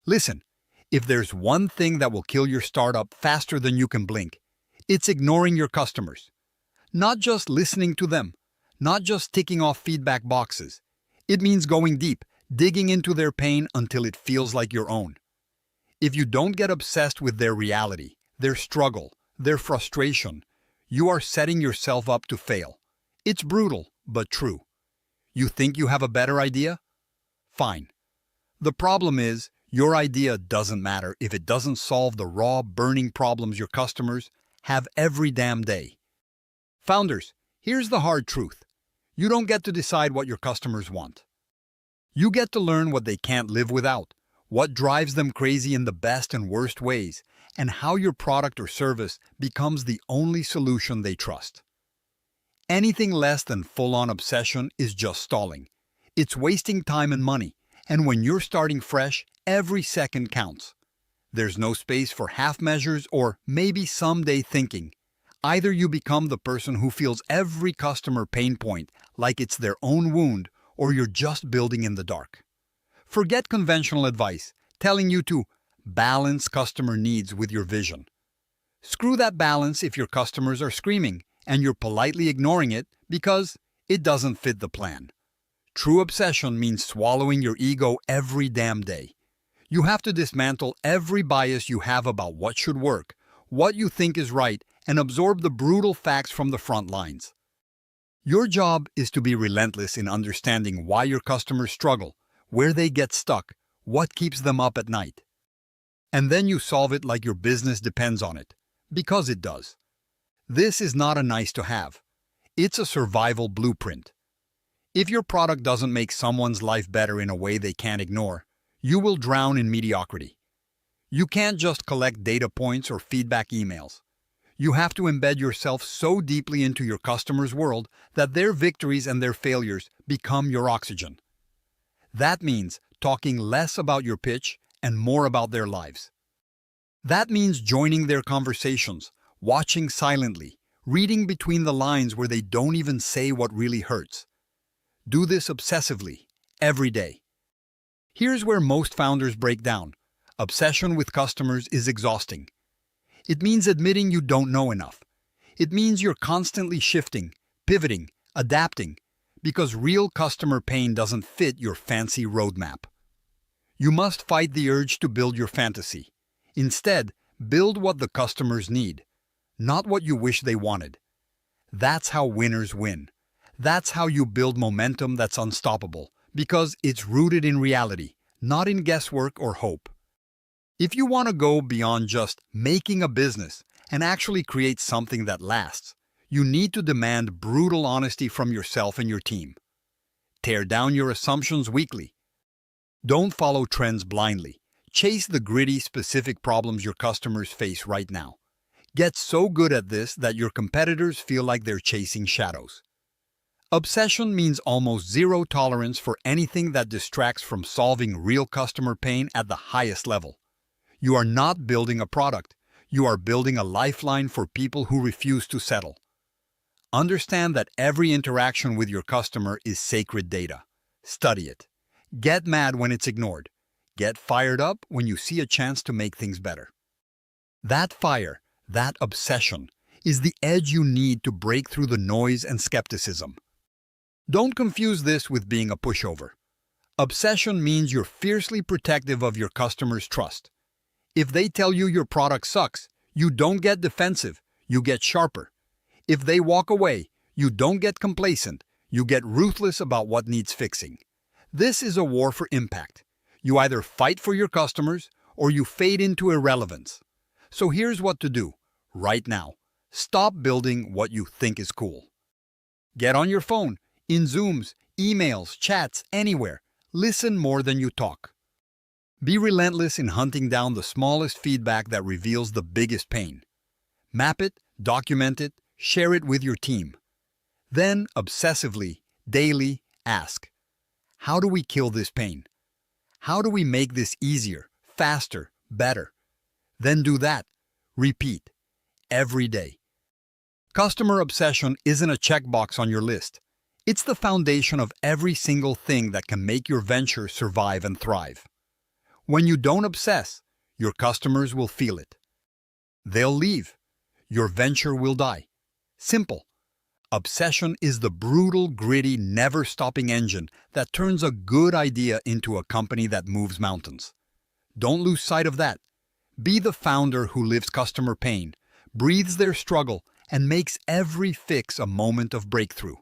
Listen, if there's one thing that will kill your startup faster than you can blink, it's ignoring your customers. Not just listening to them, not just ticking off feedback boxes. It means going deep, digging into their pain until it feels like your own. If you don't get obsessed with their reality, their struggle, their frustration, you are setting yourself up to fail. It's brutal, but true. You think you have a better idea? Fine. The problem is, your idea doesn't matter if it doesn't solve the raw, burning problems your customers have every damn day. Founders, here's the hard truth. You don't get to decide what your customers want. You get to learn what they can't live without, what drives them crazy in the best and worst ways, and how your product or service becomes the only solution they trust. Anything less than full-on obsession is just stalling. It's wasting time and money, and when you're starting fresh, every second counts. There's no space for half measures or maybe someday thinking. Either you become the person who feels every customer pain point like it's their own wound, or you're just building in the dark. Forget conventional advice telling you to balance customer needs with your vision. Screw that balance if your customers are screaming and you're politely ignoring it because it doesn't fit the plan. True obsession means swallowing your ego every damn day. You have to dismantle every bias you have about what should work, what you think is right, and absorb the brutal facts from the front lines. Your job is to be relentless in understanding why your customers struggle, where they get stuck, what keeps them up at night. And then you solve it like your business depends on it, because it does. This is not a nice to have. It's a survival blueprint. If your product doesn't make someone's life better in a way they can't ignore, you will drown in mediocrity. You can't just collect data points or feedback emails. You have to embed yourself so deeply into your customer's world that their victories and their failures become your oxygen. That means talking less about your pitch and more about their lives. That means joining their conversations, watching silently, reading between the lines where they don't even say what really hurts. Do this obsessively, every day. Here's where most founders break down. Obsession with customers is exhausting. It means admitting you don't know enough. It means you're constantly shifting, pivoting, adapting, because real customer pain doesn't fit your fancy roadmap. You must fight the urge to build your fantasy. Instead, build what the customers need, not what you wish they wanted. That's how winners win. That's how you build momentum that's unstoppable, because it's rooted in reality, not in guesswork or hope. If you want to go beyond just making a business and actually create something that lasts, you need to demand brutal honesty from yourself and your team. Tear down your assumptions weekly. Don't follow trends blindly. Chase the gritty, specific problems your customers face right now. Get so good at this that your competitors feel like they're chasing shadows. Obsession means almost zero tolerance for anything that distracts from solving real customer pain at the highest level. You are not building a product. You are building a lifeline for people who refuse to settle. Understand that every interaction with your customer is sacred data. Study it. Get mad when it's ignored. Get fired up when you see a chance to make things better. That fire, that obsession, is the edge you need to break through the noise and skepticism. Don't confuse this with being a pushover. Obsession means you're fiercely protective of your customers' trust. If they tell you your product sucks, you don't get defensive, you get sharper. If they walk away, you don't get complacent, you get ruthless about what needs fixing. This is a war for impact. You either fight for your customers or you fade into irrelevance. So here's what to do, right now. Stop building what you think is cool. Get on your phone, in Zooms, emails, chats, anywhere. Listen more than you talk. Be relentless in hunting down the smallest feedback that reveals the biggest pain. Map it, document it, share it with your team. Then, obsessively, daily, ask, how do we kill this pain? How do we make this easier, faster, better? Then do that. Repeat. Every day. Customer obsession isn't a checkbox on your list. It's the foundation of every single thing that can make your venture survive and thrive. When you don't obsess, your customers will feel it. They'll leave. Your venture will die. Simple. Obsession is the brutal, gritty, never-stopping engine that turns a good idea into a company that moves mountains. Don't lose sight of that. Be the founder who lives customer pain, breathes their struggle, and makes every fix a moment of breakthrough.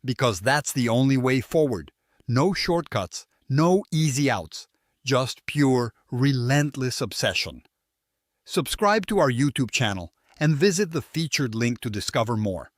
Because that's the only way forward. No shortcuts, no easy outs, just pure, relentless obsession. Subscribe to our YouTube channel and visit the featured link to discover more.